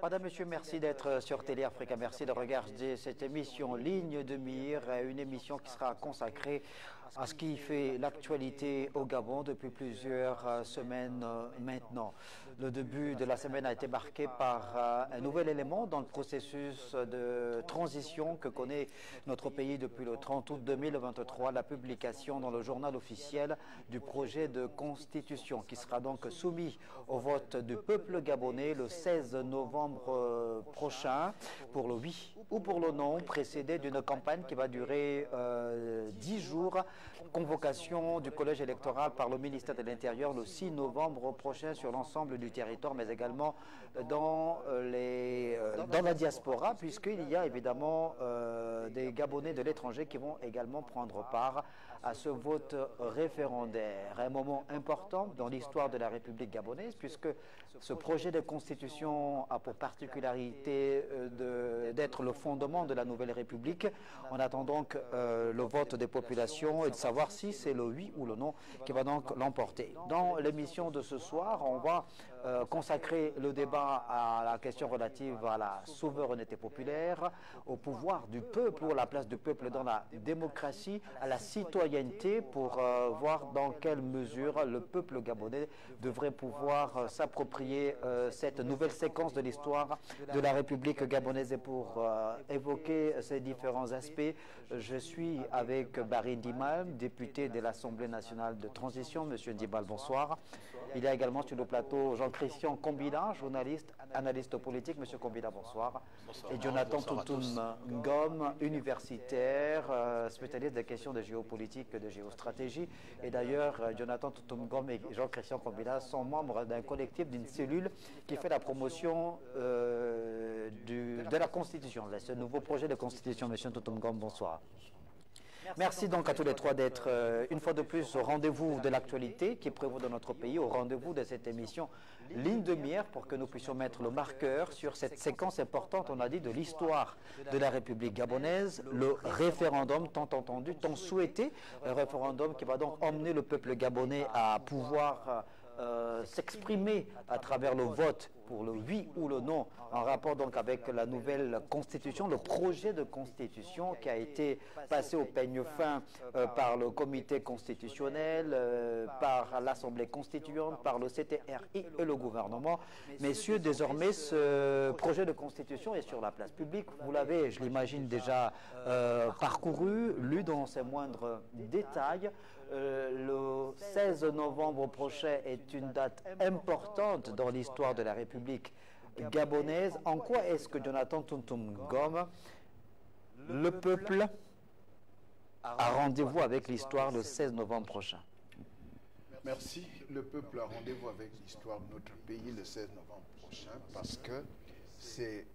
Madame, Monsieur, merci d'être sur Télé Africa. Merci de regarder cette émission Ligne de mire, une émission qui sera consacrée à ce qui fait l'actualité au Gabon depuis plusieurs semaines maintenant. Le début de la semaine a été marqué par un nouvel élément dans le processus de transition que connaît notre pays depuis le 30 août 2023, la publication dans le journal officiel du projet de constitution qui sera donc soumis au vote du peuple gabonais le 16 novembre prochain pour le oui ou pour le non, précédé d'une campagne qui va durer 10 jours. Convocation du collège électoral par le ministère de l'Intérieur le 6 novembre prochain sur l'ensemble du territoire, mais également dans la diaspora, puisqu'il y a évidemment des Gabonais de l'étranger qui vont également prendre part à ce vote référendaire. Un moment important dans l'histoire de la République gabonaise, puisque ce projet de constitution a pour particularité d'être le fondement de la nouvelle République. On attend donc le vote des populations et de savoir si c'est le oui ou le non qui va donc l'emporter. Dans l'émission de ce soir, on va consacrer le débat à la question relative à la souveraineté populaire, au pouvoir du peuple ou à la place du peuple dans la démocratie, à la citoyenneté pour voir dans quelle mesure le peuple gabonais devrait pouvoir s'approprier cette nouvelle séquence de l'histoire de la République gabonaise. Et pour évoquer ces différents aspects, je suis avec Barry Ndimal, député de l'Assemblée nationale de transition. Monsieur Ndimal, bonsoir. Il y a également sur le plateau Jean-Christian Kombila, journaliste, analyste politique. Monsieur Kombila, bonsoir. Bonsoir. Et Jonathan Toutoum Ngom, universitaire, spécialiste des questions de géopolitique et de géostratégie. Et d'ailleurs, Jonathan Toutoum Ngom et Jean-Christian Kombila sont membres d'un collectif, d'une cellule qui fait la promotion de la Constitution, ce nouveau projet de Constitution. Monsieur Toutoum Ngom, bonsoir. Merci donc à tous les trois d'être une fois de plus au rendez-vous de l'actualité qui prévaut dans notre pays, au rendez-vous de cette émission Ligne de mire pour que nous puissions mettre le marqueur sur cette séquence importante, on a dit, de l'histoire de la République gabonaise, le référendum tant entendu, tant souhaité, un référendum qui va donc emmener le peuple gabonais à pouvoir s'exprimer à travers le vote pour le oui ou le non, en rapport donc avec la nouvelle constitution, le projet de constitution qui a été passé au peigne fin par le comité constitutionnel, par l'Assemblée constituante, par le CTRI et le gouvernement. Messieurs, désormais, ce projet de constitution est sur la place publique. Vous l'avez, je l'imagine, déjà parcouru, lu dans ses moindres détails. Le 16 novembre prochain est une date importante dans l'histoire de la République gabonaise. En quoi est-ce que Jonathan Toutoum Ngom, le peuple, a rendez-vous avec l'histoire le 16 novembre prochain? Merci. Le peuple a rendez-vous avec l'histoire de notre pays le 16 novembre prochain parce que c'est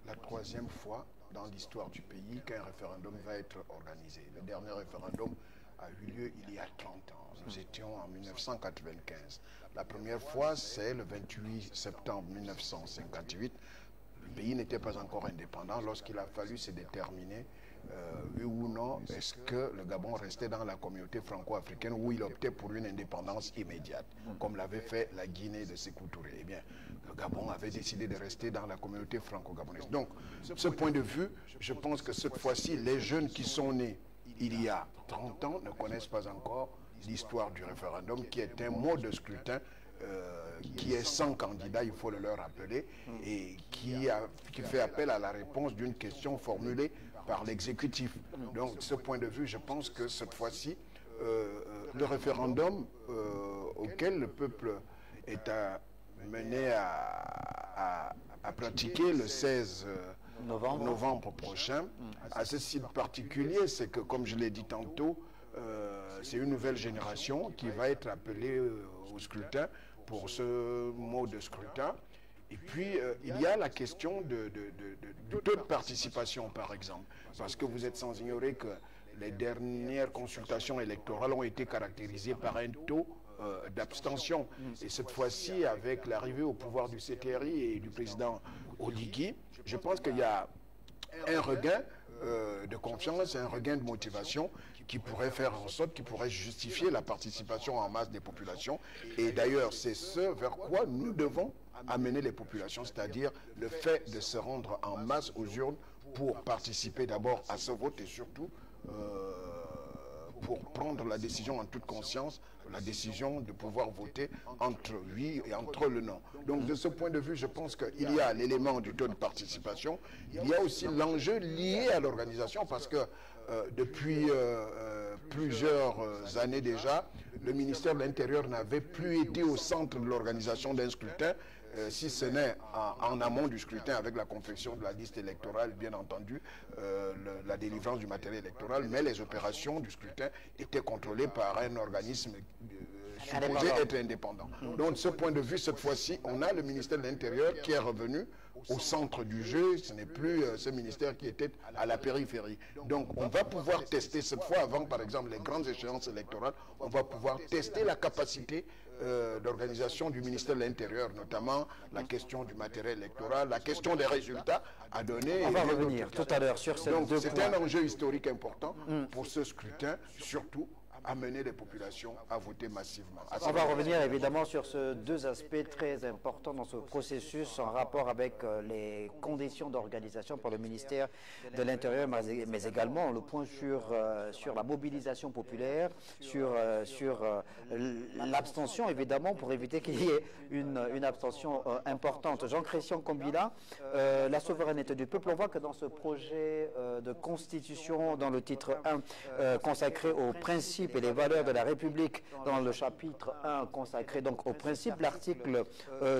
la troisième fois dans l'histoire du pays qu'un référendum va être organisé. Le dernier référendum a eu lieu il y a 30 ans. Nous étions en 1995. La première fois, c'est le 28 septembre 1958. Le pays n'était pas encore indépendant lorsqu'il a fallu se déterminer oui ou non, est-ce que le Gabon restait dans la communauté franco-africaine ou il optait pour une indépendance immédiate, comme l'avait fait la Guinée de Sékou Touré. Eh bien, le Gabon avait décidé de rester dans la communauté franco-gabonaise. Donc, de ce point de vue, je pense que cette fois-ci, les jeunes qui sont nés il y a 30 ans ne connaissent pas encore l'histoire du référendum, qui est un mode de scrutin qui est sans candidat, il faut le leur rappeler, et qui fait appel à la réponse d'une question formulée par l'exécutif. Donc, de ce point de vue, je pense que cette fois-ci, le référendum auquel le peuple est mené à pratiquer le 16 novembre prochain, à ceci de particulier, c'est que, comme je l'ai dit tantôt, c'est une nouvelle génération qui va être appelée au scrutin pour ce mode de scrutin. Et puis, il y a la question du taux de participation, par exemple. Parce que vous êtes sans ignorer que les dernières consultations électorales ont été caractérisées par un taux d'abstention. Et cette fois-ci, avec l'arrivée au pouvoir du CTRI et du président Oligui, je pense qu'il y a un regain de confiance, un regain de motivation qui pourrait faire en sorte, qui pourrait justifier la participation en masse des populations. Et d'ailleurs, c'est ce vers quoi nous devons amener les populations, c'est-à-dire le fait de se rendre en masse aux urnes pour participer d'abord à ce vote et surtout pour prendre la décision en toute conscience, la décision de pouvoir voter entre oui et entre le non. Donc de ce point de vue, je pense qu'il y a l'élément du taux de participation, il y a aussi l'enjeu lié à l'organisation parce que depuis plusieurs années déjà, le ministère de l'Intérieur n'avait plus été au centre de l'organisation d'un scrutin, si ce n'est en amont du scrutin avec la confection de la liste électorale, bien entendu, la délivrance du matériel électoral, mais les opérations du scrutin étaient contrôlées par un organisme supposé être indépendant. Donc de ce point de vue, cette fois-ci, on a le ministère de l'Intérieur qui est revenu au centre du jeu, ce n'est plus ce ministère qui était à la périphérie. Donc on va pouvoir tester cette fois, avant par exemple les grandes échéances électorales, on va pouvoir tester la capacité d'organisation du ministère de l'Intérieur, notamment la question du matériel électoral, la question des résultats à donner. On va revenir tout à l'heure sur ces deux points. Donc c'est un enjeu historique important pour ce scrutin, surtout amener les populations à voter massivement. On va revenir évidemment sur ces deux aspects très importants dans ce processus en rapport avec les conditions d'organisation pour le ministère de l'Intérieur, mais également le point sur la mobilisation populaire, sur l'abstention évidemment pour éviter qu'il y ait une abstention importante. Jean-Christian Combila, la souveraineté du peuple, on voit que dans ce projet de constitution, dans le titre 1 consacré aux principes et les valeurs de la République, dans le chapitre 1 consacré donc aux principes, l'article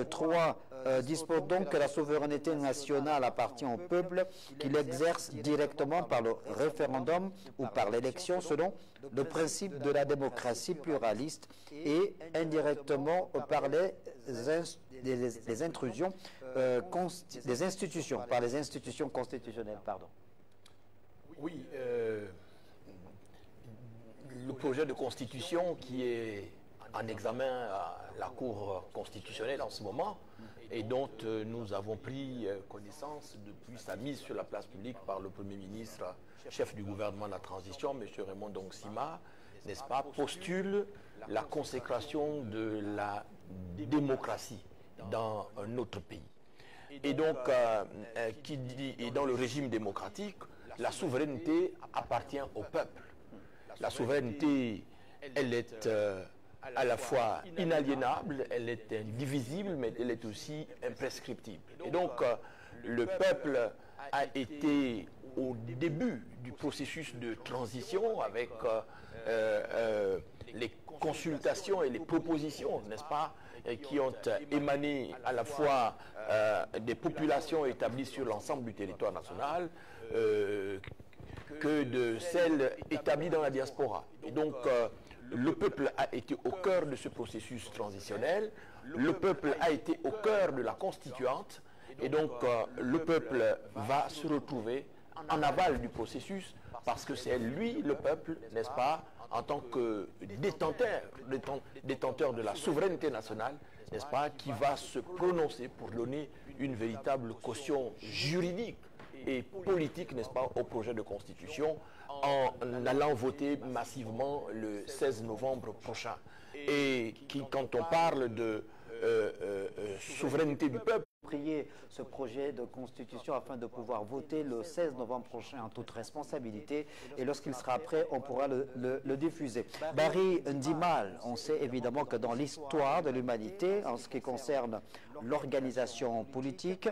3 dispose donc que la souveraineté nationale appartient au peuple, qu'il exerce directement par le référendum ou par l'élection selon le principe de la démocratie pluraliste et indirectement par les intrusions des institutions, par les institutions constitutionnelles, pardon. Oui, le projet de constitution qui est en examen à la Cour constitutionnelle en ce moment et dont nous avons pris connaissance depuis sa mise sur la place publique par le Premier ministre, chef du gouvernement de la transition, M. Raymond Dongsima, n'est-ce pas, postule la consécration de la démocratie dans notre pays. Et donc, qui dit, et dans le régime démocratique, la souveraineté appartient au peuple. La souveraineté, elle est à la fois inaliénable, elle est indivisible, mais elle est aussi imprescriptible. Et donc, le peuple a été au début du processus de transition avec les consultations et les propositions, n'est-ce pas, qui ont émané à la fois des populations établies sur l'ensemble du territoire national, que de celles établies dans la diaspora. Et donc, le peuple a été au cœur de ce processus transitionnel, le peuple a été au cœur de la constituante, et donc le peuple va se retrouver en aval du processus, parce que c'est lui, le peuple, n'est-ce pas, en tant que détenteur de la souveraineté nationale, n'est-ce pas, qui va se prononcer pour donner une véritable caution juridique et politique, n'est-ce pas, au projet de constitution en allant voter massivement le 16 novembre prochain. Et quand on parle de souveraineté du peuple, prier ce projet de constitution afin de pouvoir voter le 16 novembre prochain en toute responsabilité et lorsqu'il sera prêt, on pourra le diffuser. Barry Ndimal, on sait évidemment que dans l'histoire de l'humanité, en ce qui concerne l'organisation politique,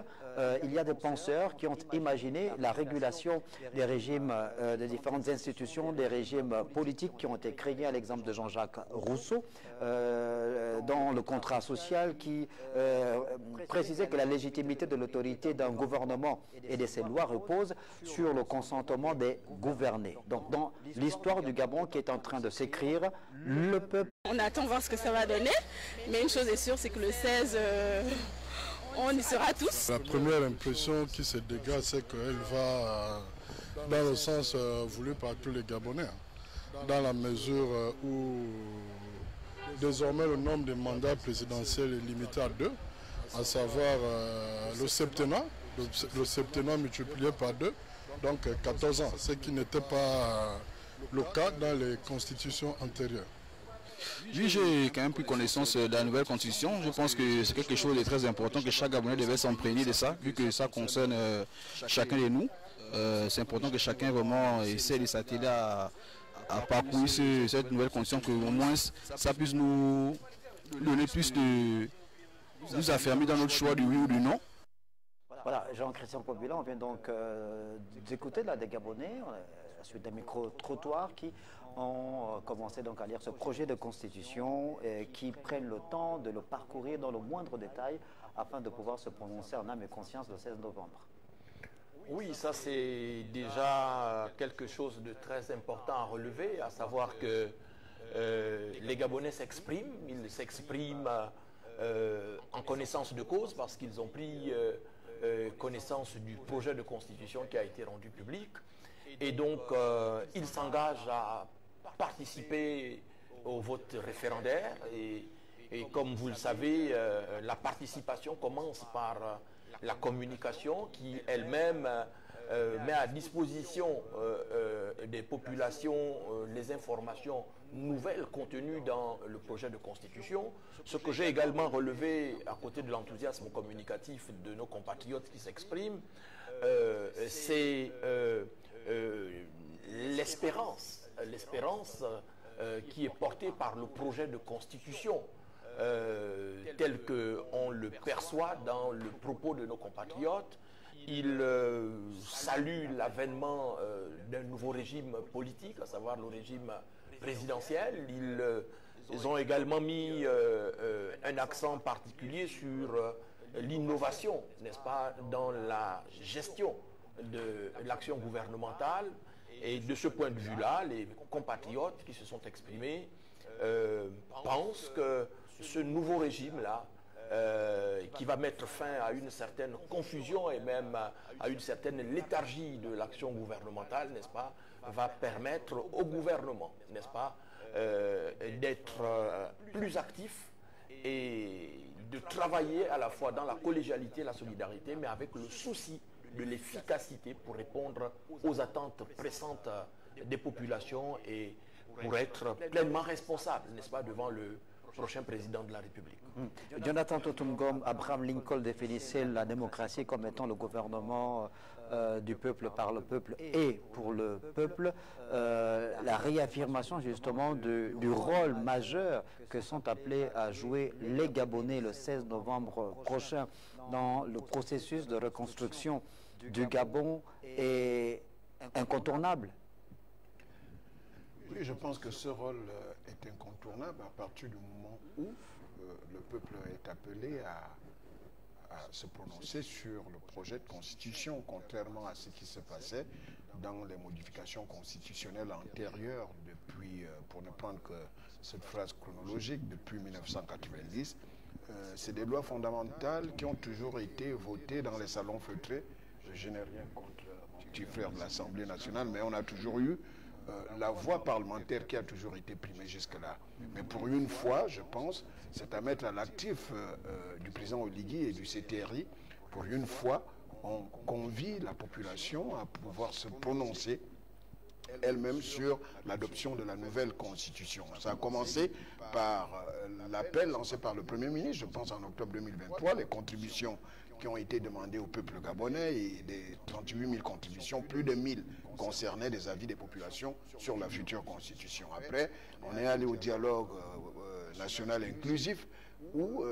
il y a des penseurs qui ont imaginé la régulation des régimes, des différentes institutions, des régimes politiques qui ont été créés à l'exemple de Jean-Jacques Rousseau dans le contrat social qui précisait que la légitimité de l'autorité d'un gouvernement et de ses lois repose sur le consentement des gouvernés. Donc dans l'histoire du Gabon qui est en train de s'écrire, le peuple... On attend voir ce que ça va donner, mais une chose est sûre, c'est que le 16, on y sera tous. La première impression qui se dégage, c'est qu'elle va dans le sens voulu par tous les Gabonais, dans la mesure où désormais le nombre de mandats présidentiels est limité à 2, à savoir le septennat multiplié par 2, donc 14 ans, ce qui n'était pas le cas dans les constitutions antérieures. Oui, j'ai quand même pris connaissance de la nouvelle constitution. Je pense que c'est quelque chose de très important, que chaque Gabonais devait s'imprégner de ça, vu que ça concerne chacun de nous. C'est important que chacun vraiment essaie de s'atteler à parcourir cette nouvelle constitution, que au moins ça puisse nous donner plus de... nous affirmer dans notre choix du oui ou du non. Voilà, Jean-Christian Kobila, on vient donc d'écouter des Gabonais, à la suite d'un micro-trottoir qui ont commencé donc à lire ce projet de constitution et qui prennent le temps de le parcourir dans le moindre détail afin de pouvoir se prononcer en âme et conscience le 16 novembre. Oui, ça c'est déjà quelque chose de très important à relever, à savoir que les Gabonais s'expriment, ils s'expriment en connaissance de cause parce qu'ils ont pris connaissance du projet de constitution qui a été rendu public et donc ils s'engagent à participer au vote référendaire et comme vous le savez, la participation commence par la communication qui elle-même met à disposition des populations les informations nouvelles contenues dans le projet de constitution. Ce que j'ai également relevé à côté de l'enthousiasme communicatif de nos compatriotes qui s'expriment, c'est l'espérance qui est portée par le projet de constitution tel qu'on le perçoit dans le propos de nos compatriotes. Ils saluent l'avènement d'un nouveau régime politique, à savoir le régime présidentiel. Ils ont également mis un accent particulier sur l'innovation, n'est-ce pas, dans la gestion de l'action gouvernementale. Et de ce point de vue-là, les compatriotes qui se sont exprimés pensent que ce nouveau régime-là, qui va mettre fin à une certaine confusion et même à une certaine léthargie de l'action gouvernementale, n'est-ce pas, va permettre au gouvernement, n'est-ce pas, d'être plus actif et de travailler à la fois dans la collégialité et la solidarité, mais avec le souci de l'efficacité pour répondre aux attentes pressantes des populations et pour être pleinement responsable, n'est-ce pas, devant le prochain président de la République. Jonathan Totungom, Abraham Lincoln définissait la démocratie comme étant le gouvernement du peuple, par le peuple et pour le peuple. La réaffirmation justement du rôle majeur que sont appelés à jouer les Gabonais le 16 novembre prochain dans le processus de reconstruction du Gabon est incontournable. Oui, je pense que ce rôle est incontournable à partir du moment où le peuple est appelé à se prononcer sur le projet de constitution, contrairement à ce qui se passait dans les modifications constitutionnelles antérieures depuis, pour ne prendre que cette phrase chronologique, depuis 1990. C'est des lois fondamentales qui ont toujours été votées dans les salons feutrés. Je n'ai rien contre mon petit frère de l'Assemblée nationale, mais on a toujours eu la voie parlementaire qui a toujours été primée jusque-là. Mais pour une fois, je pense, c'est à mettre à l'actif du président Oligui et du CTRI. Pour une fois, on convie la population à pouvoir se prononcer elle-même sur l'adoption de la nouvelle constitution. Ça a commencé par l'appel lancé par le Premier ministre, je pense en octobre 2023, les contributions qui ont été demandées au peuple gabonais et des 38 000 contributions, plus de 1000 concernaient des avis des populations sur la future constitution. Après, on est allé au dialogue national inclusif où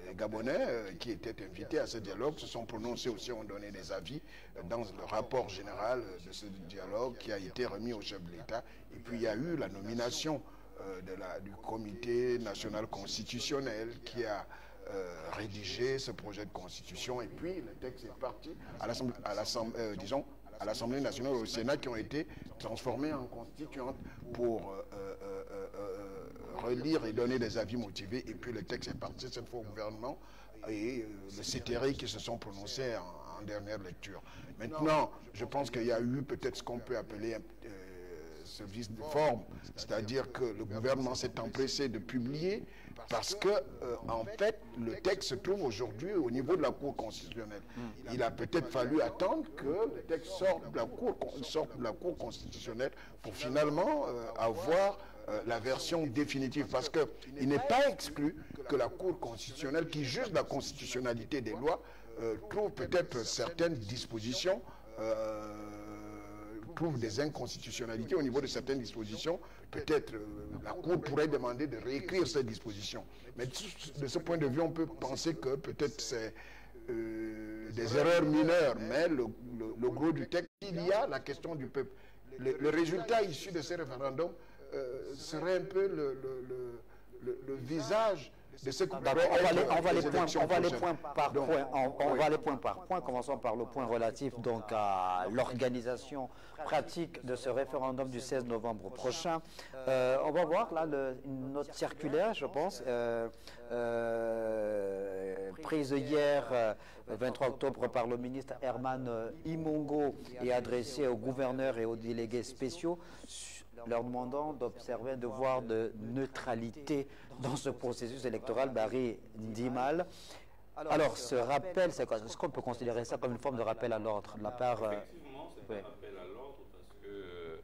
les Gabonais qui étaient invités à ce dialogue se sont prononcés aussi, ont donné des avis dans le rapport général de ce dialogue qui a été remis au chef de l'État. Et puis il y a eu la nomination du comité national constitutionnel qui a rédigé ce projet de constitution. Et puis le texte est parti à l'Assemblée nationale, au Sénat, qui ont été transformés en constituante pour relire et donner des avis motivés. Et puis le texte est parti cette fois au gouvernement et le CTRI qui se sont prononcés en dernière lecture. Maintenant, je pense qu'il y a eu peut-être ce qu'on peut appeler ce vice de forme, c'est-à-dire que le gouvernement s'est empressé de publier parce que, en fait, le texte se trouve aujourd'hui au niveau de la Cour constitutionnelle. Il a peut-être fallu attendre que le texte sorte de la Cour constitutionnelle pour finalement avoir la version définitive, parce qu'il n'est pas exclu que la Cour constitutionnelle, qui juge la constitutionnalité des lois, trouve peut-être certaines dispositions, trouve des inconstitutionnalités au niveau de certaines dispositions. Peut-être la Cour pourrait demander de réécrire ces dispositions. Mais de ce point de vue, on peut penser que peut-être c'est des erreurs mineures, mais le gros du texte, il y a la question du peuple. Le résultat issu de ces référendums serait un peu le visage de ce qu'on on va les points par point. On va les points par point. Commençons par le point relatif donc à l'organisation pratique de ce référendum du 16 novembre prochain. On va voir là une note circulaire, je pense, prise hier, 23 octobre, par le ministre Herman Imongo et adressée aux gouverneurs et aux délégués spéciaux, leur demandant d'observer un devoir de neutralité dans ce processus électoral. Barry Ndimal. Alors, ce rappel, c'est quoi? Est-ce qu'on peut considérer ça comme une forme de rappel à l'ordre de la part... Effectivement, c'est un rappel à l'ordre parce que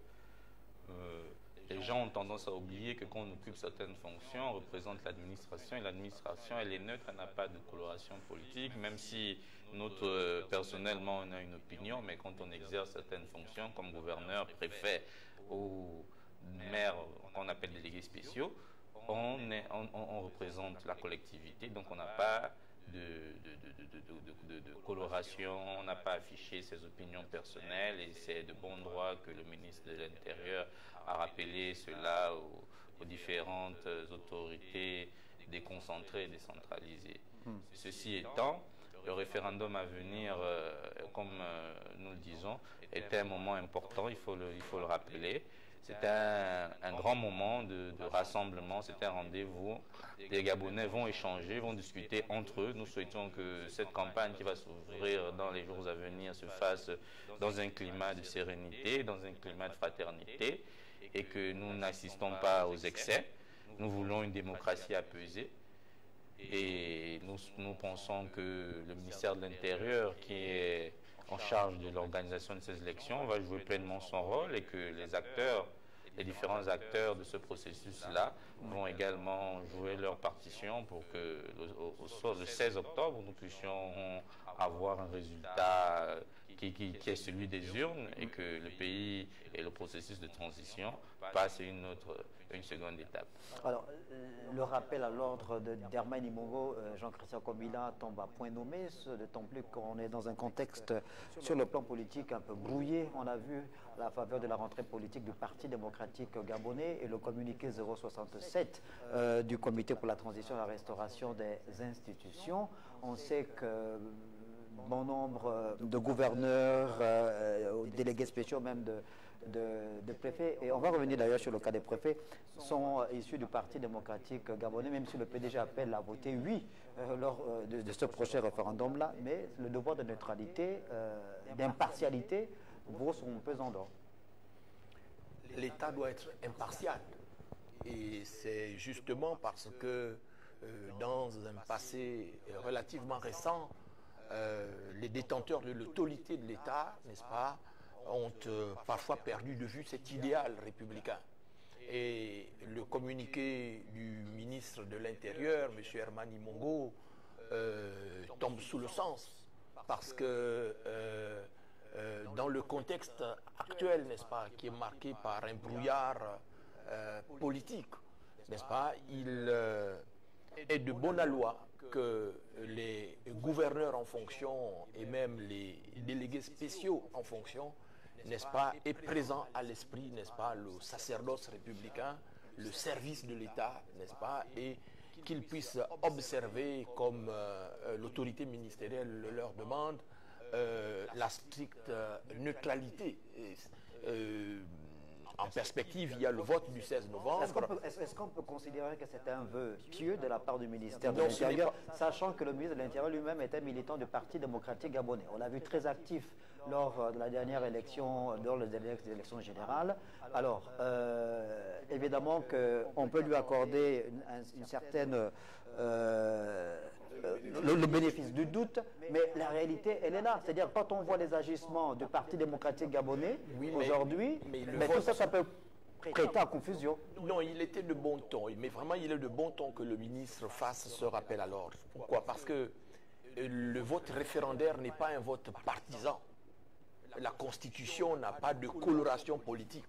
les gens ont tendance à oublier que quand on occupe certaines fonctions, on représente l'administration, et l'administration, elle est neutre, elle n'a pas de coloration politique, même si notre, personnellement, on a une opinion, mais quand on exerce certaines fonctions, comme gouverneur, préfet ou maire, qu'on appelle délégués spéciaux, on représente la collectivité, donc on n'a pas de coloration, on n'a pas affiché ses opinions personnelles, et c'est de bon droit que le ministre de l'Intérieur a rappelé cela aux différentes autorités déconcentrées et décentralisées. Ceci étant, le référendum à venir, comme nous le disons, est un moment important, il faut le rappeler. C'est un grand moment de rassemblement, c'est un rendez-vous. Les Gabonais vont échanger, vont discuter entre eux. Nous souhaitons que cette campagne qui va s'ouvrir dans les jours à venir se fasse dans un climat de sérénité, dans un climat de fraternité, et que nous n'assistons pas aux excès. Nous voulons une démocratie apaisée. Et nous pensons que le ministère de l'Intérieur, qui est en charge de l'organisation de ces élections, va jouer pleinement son rôle, et que les différents acteurs de ce processus-là vont également jouer leur partition pour que le 16 octobre, nous puissions avoir un résultat qui est celui des urnes, et que le pays et le processus de transition passent à une seconde étape. Alors, le rappel à l'ordre d'Herman Imongo, Jean-Christian Kobila, tombe à point nommé, d'autant plus qu'on est dans un contexte sur le plan politique un peu brouillé. On a vu la faveur de la rentrée politique du Parti démocratique gabonais et le communiqué 067 du Comité pour la transition et la restauration des institutions. On sait que bon nombre de gouverneurs, délégués spéciaux même de préfets, et on va revenir d'ailleurs sur le cas des préfets, sont issus du Parti démocratique gabonais, même si le PDG appelle à voter oui lors de ce prochain référendum-là, mais le devoir de neutralité, d'impartialité, vaut son pesant d'or. L'État doit être impartial, et c'est justement parce que dans un passé relativement récent, les détenteurs de l'autorité de l'État, n'est-ce pas, ont parfois perdu de vue cet idéal républicain. Et le communiqué du ministre de l'Intérieur, M. Herman Imongo, tombe sous le sens, parce que dans le contexte actuel, n'est-ce pas, qui est marqué par un brouillard politique, n'est-ce pas, il est de bonne loi que les gouverneurs en fonction et même les délégués spéciaux en fonction, n'est-ce pas, est présent à l'esprit, n'est-ce pas, le sacerdoce républicain, le service de l'État, n'est-ce pas, et qu'ils puissent observer, comme l'autorité ministérielle le leur demande, la stricte neutralité en perspective, il y a le vote du 16 novembre. Est-ce qu'on peut considérer que c'est un vœu pieux de la part du ministère de Non, l'Intérieur, sachant que le ministre de l'Intérieur lui-même était militant du Parti démocratique gabonais? On l'a vu très actif lors de la dernière élection, lors des élections générales. Alors, évidemment qu'on peut lui accorder une certaine... le bénéfice du doute, mais la réalité, elle est là. C'est-à-dire, quand on voit les agissements du Parti démocratique gabonais aujourd'hui, tout ça, ça peut prêter à confusion. Non, il était de bon ton, mais vraiment, il est de bon ton que le ministre fasse ce rappel à l'ordre. Pourquoi? Parce que le vote référendaire n'est pas un vote partisan. La Constitution n'a pas de coloration politique.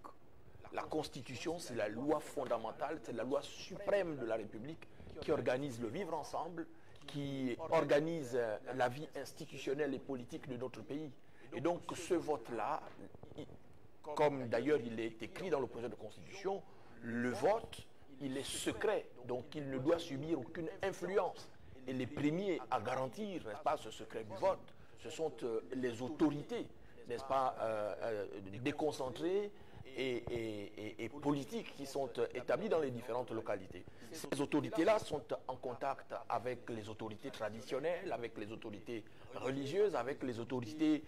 La Constitution, c'est la loi fondamentale, c'est la loi suprême de la République qui organise le vivre ensemble, qui organise la vie institutionnelle et politique de notre pays. Et donc ce vote-là, comme d'ailleurs il est écrit dans le projet de constitution, le vote, il est secret, donc il ne doit subir aucune influence. Et les premiers à garantir, n'est-ce pas, ce secret du vote, ce sont les autorités, n'est-ce pas, déconcentrées et politiques qui sont établies dans les différentes localités. Ces autorités-là sont en contact avec les autorités traditionnelles, avec les autorités religieuses, avec les autorités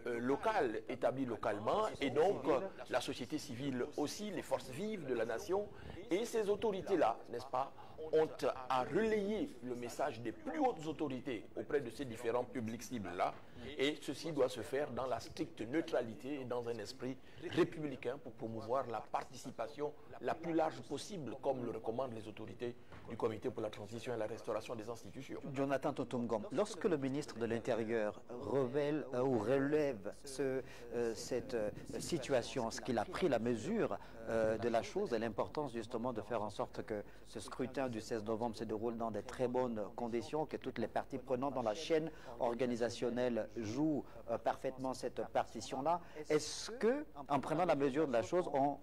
locales, établies localement, et donc la société civile aussi, les forces vives de la nation. Et ces autorités-là, n'est-ce pas, ont à relayer le message des plus hautes autorités auprès de ces différents publics cibles-là. Et ceci doit se faire dans la stricte neutralité et dans un esprit républicain pour promouvoir la participation la plus large possible, comme le recommandent les autorités du Comité pour la transition et la restauration des institutions. Jonathan Totomgom, lorsque le ministre de l'Intérieur relève cette situation, ce qu'il a pris la mesure de la chose et l'importance justement de faire en sorte que ce scrutin du 16 novembre se déroule dans de très bonnes conditions, que toutes les parties prenantes dans la chaîne organisationnelle jouent parfaitement cette partition-là. Est-ce que, en prenant la mesure de la chose, on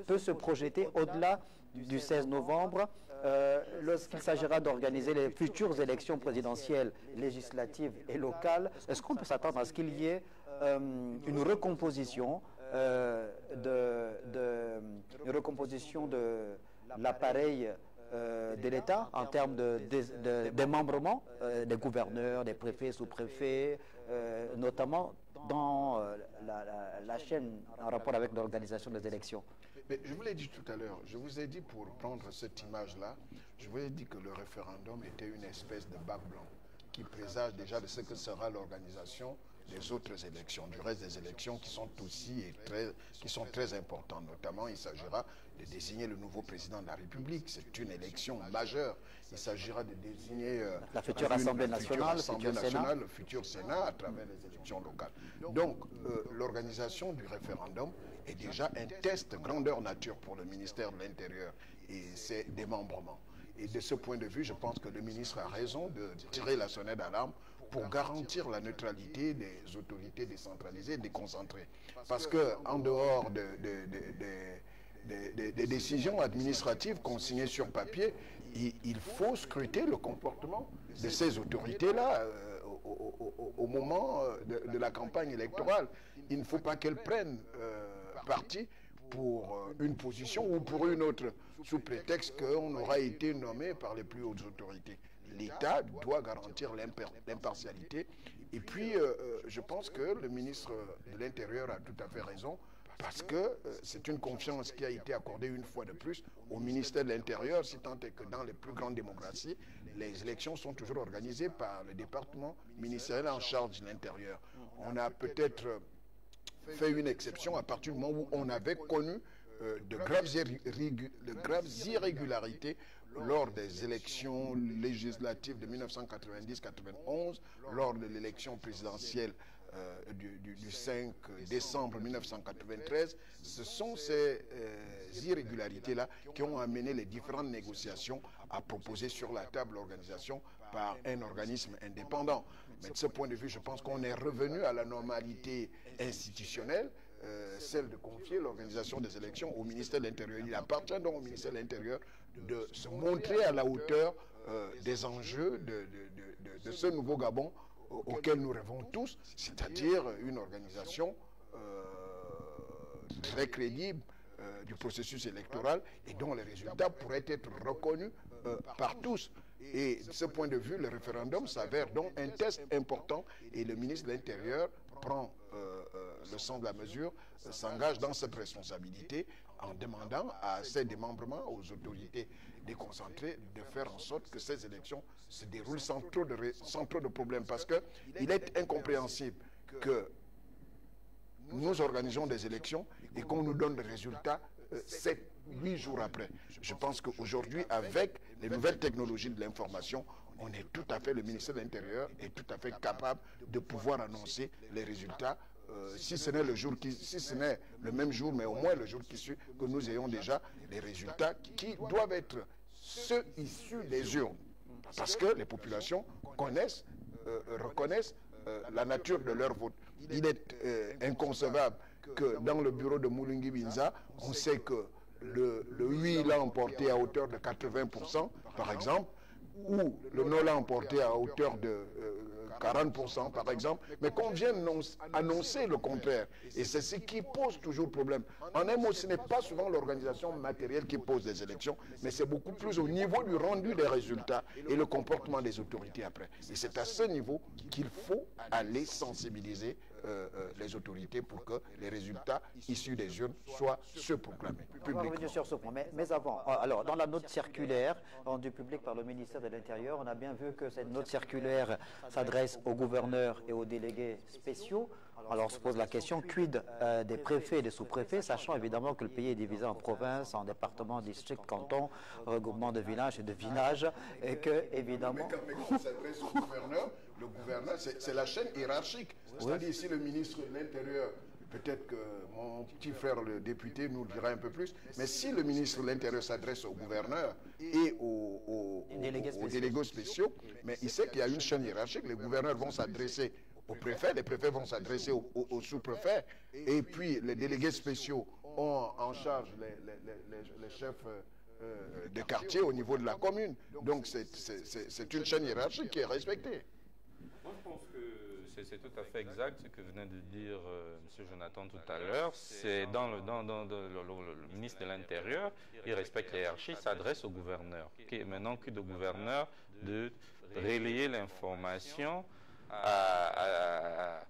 peut se projeter au-delà du 16 novembre lorsqu'il s'agira d'organiser les futures élections présidentielles, législatives et locales? Est-ce qu'on peut s'attendre à ce qu'il y ait une recomposition de l'appareil de l'État en termes de démembrement des gouverneurs, des préfets, sous-préfets, notamment dans la chaîne en rapport avec l'organisation des élections? Mais je vous l'ai dit tout à l'heure, je vous ai dit, pour prendre cette image-là, je vous ai dit que le référendum était une espèce de bac blanc qui présage déjà de ce que sera l'organisation des autres élections, du reste des élections qui sont aussi très importantes. Notamment, il s'agira de désigner le nouveau président de la République. C'est une élection majeure. Il s'agira de désigner la future Assemblée nationale, le futur Sénat à travers les élections locales. Donc, l'organisation du référendum est déjà un test grandeur nature pour le ministère de l'Intérieur et ses démembrements. Et de ce point de vue, je pense que le ministre a raison de tirer la sonnette d'alarme pour garantir la neutralité des autorités décentralisées et déconcentrées. Parce qu'en dehors des décisions administratives consignées sur papier, il faut scruter le comportement de ces autorités-là au moment de la campagne électorale. Il ne faut pas qu'elles prennent parti pour une position ou pour une autre, sous prétexte qu'on aura été nommé par les plus hautes autorités. L'État doit garantir l'impartialité. Et puis, je pense que le ministre de l'Intérieur a tout à fait raison, parce que c'est une confiance qui a été accordée une fois de plus au ministère de l'Intérieur, si tant est que dans les plus grandes démocraties, les élections sont toujours organisées par le département ministériel en charge de l'Intérieur. On a peut-être fait une exception à partir du moment où on avait connu de graves irrégularités lors des élections législatives de 1990-91, lors de l'élection présidentielle du 5 décembre 1993. Ce sont ces irrégularités-là qui ont amené les différentes négociations à proposer sur la table l'organisation par un organisme indépendant. Mais de ce point de vue, je pense qu'on est revenu à la normalité institutionnelle, celle de confier l'organisation des élections au ministère de l'Intérieur. Il appartient donc au ministère de l'Intérieur de se montrer à la hauteur des enjeux de ce nouveau Gabon auquel nous rêvons tous, c'est-à-dire une organisation très crédible, du processus électoral et dont les résultats pourraient être reconnus par tous. Et de ce point de vue, le référendum s'avère donc un test important et le ministre de l'Intérieur prend le sens de la mesure, s'engage dans cette responsabilité en demandant à ses démembrements, aux autorités déconcentrées, de faire en sorte que ces élections se déroulent sans trop de problèmes. Parce qu'il est incompréhensible que nous organisons des élections et qu'on nous donne des résultats 7-8 jours après. Je pense qu'aujourd'hui, avec les nouvelles technologies de l'information, on est tout à fait, le ministère de l'Intérieur est tout à fait capable de pouvoir annoncer les résultats, si ce n'est le même jour, mais au moins le jour qui suit, que nous ayons déjà les résultats qui doivent être ceux issus des urnes. Parce que les populations reconnaissent la nature de leur vote. Il est inconcevable que dans le bureau de Moulingi Binza, on sait que le oui l'a emporté à hauteur de 80%, par exemple, ou le non l'a emporté à hauteur de 40%, par exemple, mais qu'on vienne annoncer le contraire. Et c'est ce qui pose toujours problème. En un mot, ce n'est pas souvent l'organisation matérielle qui pose des élections, mais c'est beaucoup plus au niveau du rendu des résultats et le comportement des autorités après. Et c'est à ce niveau qu'il faut aller sensibiliser les autorités pour que les résultats issus des urnes soient ceux proclamés publiquement. On va revenir sur ce point. Mais avant, alors, dans la note circulaire rendue publique par le ministère de l'Intérieur, on a bien vu que cette note circulaire s'adresse aux gouverneurs et aux délégués spéciaux. Alors on se pose la question, quid des préfets et des sous-préfets, sachant évidemment que le pays est divisé en provinces, en départements, districts, cantons, regroupements de villages et de vinages, et que évidemment... Mais quand on s'adresse au gouverneur, le gouverneur, c'est la chaîne hiérarchique. C'est-à-dire ici le ministre de l'Intérieur, peut-être que mon petit frère le député nous le dira un peu plus, mais si le ministre de l'Intérieur s'adresse au gouverneur et aux délégués spéciaux, mais il sait qu'il y a une chaîne hiérarchique. Les gouverneurs vont s'adresser aux préfets, les préfets vont s'adresser aux sous-préfets, et puis les délégués spéciaux ont en charge les chefs de quartier au niveau de la commune. Donc c'est une chaîne hiérarchique qui est respectée. Moi, je pense que c'est tout à fait exact ce que venait de dire M. Jonathan tout à l'heure. C'est dans le ministre de l'Intérieur, il respecte la hiérarchie, s'adresse au gouverneur. Maintenant, que de gouverneur de relayer l'information à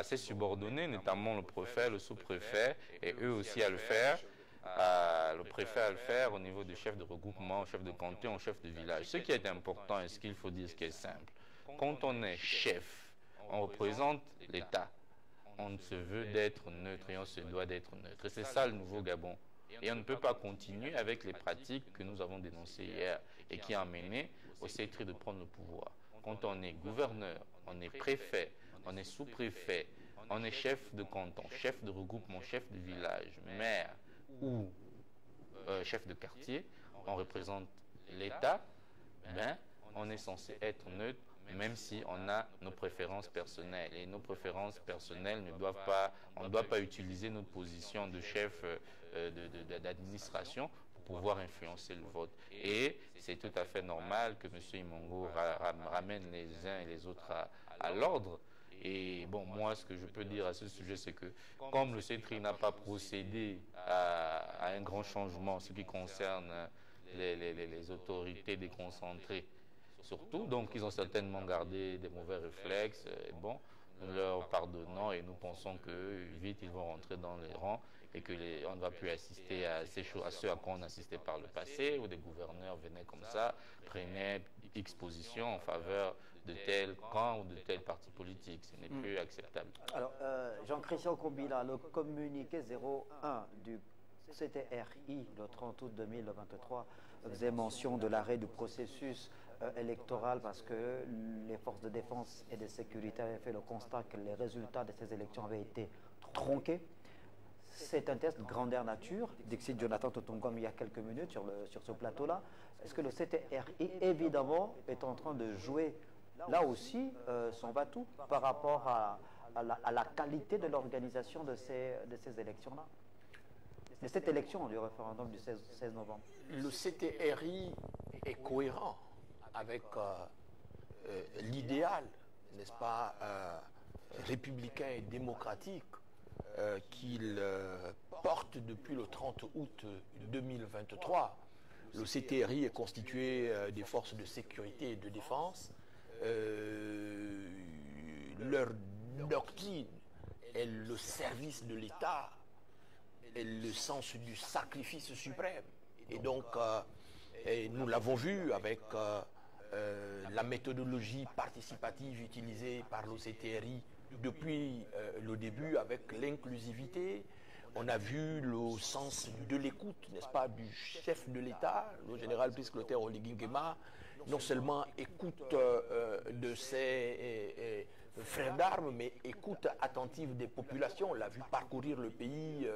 ses subordonnés, notamment le préfet, le sous-préfet, et eux aussi à le faire. Le préfet à le faire au niveau du chef de regroupement, chef de canton, chef de village. Ce qui est important et ce qu'il faut dire, ce qui est simple. Quand on est chef, on représente l'État. On se veut d'être neutre et on se doit d'être neutre. Et c'est ça le nouveau Gabon. Et on ne peut pas continuer avec les pratiques que nous avons dénoncées hier et qui ont mené au CETRI de prendre le pouvoir. Quand on est gouverneur, on est préfet, on est sous-préfet, on est chef de canton, chef de regroupement, chef de village, maire ou chef de quartier, on représente l'État, ben, on est censé être neutre, même si on a nos préférences personnelles. Et nos préférences personnelles ne doivent pas, on ne doit pas utiliser notre position de chef d'administration pour pouvoir influencer le vote. Et c'est tout à fait normal que M. Imongo ramène les uns et les autres à l'ordre. Et bon, moi, ce que je peux dire à ce sujet, c'est que comme le CETRI n'a pas procédé à un grand changement en ce qui concerne les autorités déconcentrées, surtout, donc ils ont certainement gardé des mauvais réflexes, et bon, nous leur pardonnons et nous pensons que vite ils vont rentrer dans les rangs et que on ne va plus assister à ces choses, à ceux à quoi on assistait par le passé, où des gouverneurs venaient comme ça, prenaient X position en faveur de tel camp ou de tel parti politique. Ce n'est plus acceptable. Alors, Jean-Christian Kombila, le communiqué 01 du CTRI, le 30 août 2023, faisait mention de l'arrêt du processus électoral parce que les forces de défense et de sécurité avaient fait le constat que les résultats de ces élections avaient été tronqués. C'est un test grandeur nature, dixit Jonathan Totongom il y a quelques minutes sur ce plateau-là. Est-ce que le CTRI, évidemment, est en train de jouer là aussi son va-tout par rapport à la qualité de l'organisation de ces élections-là, de cette élection du référendum du 16 novembre? Le CTRI est cohérent avec l'idéal, n'est-ce pas, républicain et démocratique qu'il porte depuis le 30 août 2023. Le CTRI est constitué des forces de sécurité et de défense. Leur doctrine est le service de l'État et le sens du sacrifice suprême. Et donc, nous l'avons vu avec la méthodologie participative utilisée par le CTRI depuis le début avec l'inclusivité. On a vu le sens de l'écoute, n'est-ce pas, du chef de l'État, le général Brice Clotaire Oligui Nguema, non seulement écoute de ses frères d'armes, mais écoute attentive des populations. On l'a vu parcourir le pays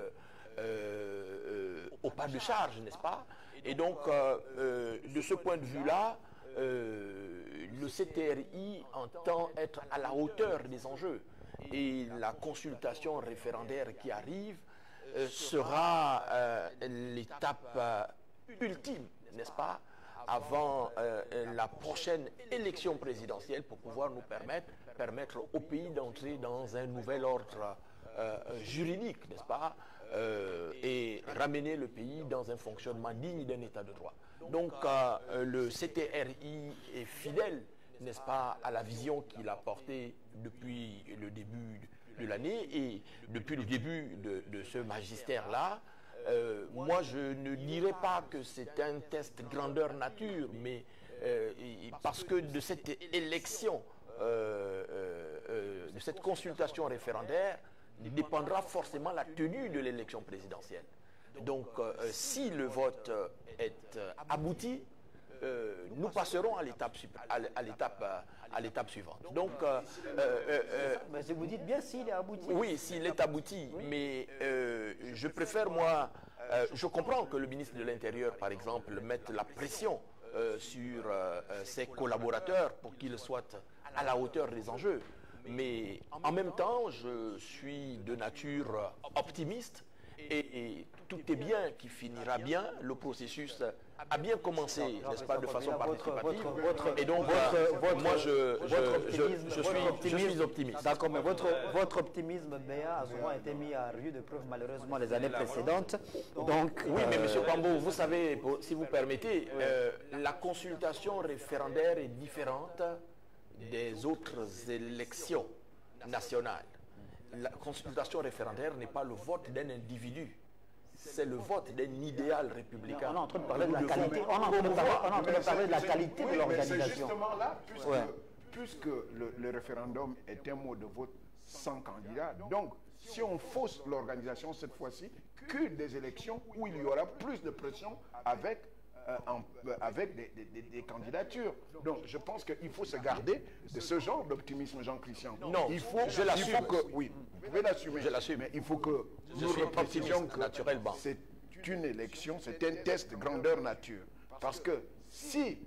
au pas de charge, n'est-ce pas? Et donc, de ce point de vue-là, le CTRI entend être à la hauteur des enjeux. Et la consultation référendaire qui arrive sera l'étape ultime, n'est-ce pas, avant la prochaine élection présidentielle pour pouvoir nous permettre au pays d'entrer dans un nouvel ordre juridique, n'est-ce pas, et ramener le pays dans un fonctionnement digne d'un état de droit. Donc le CTRI est fidèle, n'est-ce pas, à la vision qu'il a portée depuis le début de l'année et depuis le début de ce magistère-là. Moi, je ne dirais pas que c'est un test grandeur nature, mais parce que de cette élection, de cette consultation référendaire, dépendra forcément la tenue de l'élection présidentielle. Donc, si le vote est abouti, nous passerons à l'étape suivante. Donc, mais vous dites bien s'il est abouti. Oui, s'il est abouti, mais je préfère, moi, je comprends que le ministre de l'Intérieur, par exemple, mette la pression sur ses collaborateurs pour qu'ils soient à la hauteur des enjeux. Mais en même temps, je suis de nature optimiste et tout est bien qui finira bien. Le processus a bien commencé, n'est-ce pas, de façon participative. Et donc, moi, je suis optimiste. D'accord, mais votre optimisme, Béa, a souvent été mis à rude épreuve, malheureusement, les années précédentes. Donc, oui, mais M. Pambo, vous savez, si vous permettez, la consultation référendaire est différente des autres élections nationales. La consultation référendaire n'est pas le vote d'un individu, c'est le vote d'un idéal républicain. On est en train de parler de la qualité, on est en train de parler de la qualité de l'organisation. C'est justement là, puisque le référendum est un mot de vote sans candidat, donc si on fausse l'organisation cette fois-ci, que des élections où il y aura plus de pression avec des candidatures. Donc, je pense qu'il faut se garder de ce genre d'optimisme, Jean-Christian. Non, je l'assume. Oui, vous pouvez l'assumer. Je l'assume. Mais il faut que nous reprécisions que naturellement, c'est une élection, c'est un test grandeur nature. Parce que si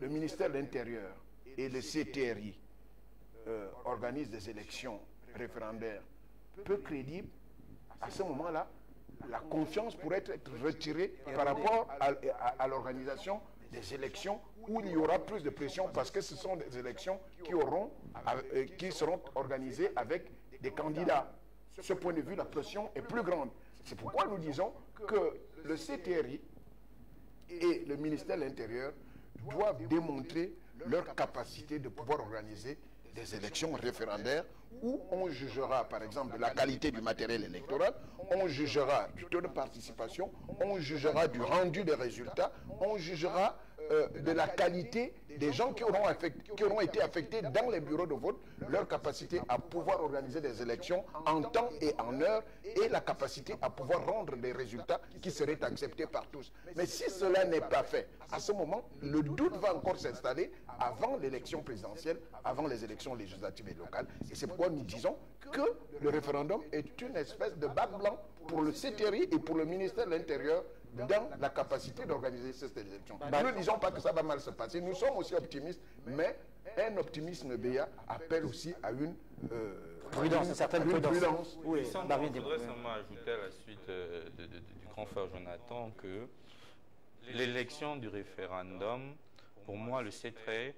le ministère de l'Intérieur et le CTRI organisent des élections référendaires peu crédibles, à ce moment-là, la confiance pourrait être retirée par rapport à l'organisation des élections où il y aura plus de pression parce que ce sont des élections qui seront organisées avec des candidats. De ce point de vue, la pression est plus grande. C'est pourquoi nous disons que le CTRI et le ministère de l'Intérieur doivent démontrer leur capacité de pouvoir organiser des élections référendaires où on jugera par exemple de la qualité du matériel électoral, on jugera du taux de participation, on jugera du rendu des résultats, on jugera de la qualité des gens qui auront été affectés dans les bureaux de vote, leur capacité à pouvoir organiser des élections en temps et en heure et la capacité à pouvoir rendre des résultats qui seraient acceptés par tous. Mais si cela n'est pas fait, à ce moment, le doute va encore s'installer avant l'élection présidentielle, avant les élections législatives et locales. Et c'est pourquoi nous disons que le référendum est une espèce de bac blanc pour le CTRI et pour le ministère de l'Intérieur dans la capacité d'organiser cette élection. Nous ne disons pas que ça va mal se passer, nous sommes aussi optimistes, mais un optimisme béat appelle aussi à une prudence, une certaine prudence. Oui, je voudrais seulement ajouter à la suite du grand frère Jonathan que l'élection du référendum, pour moi, le CTRI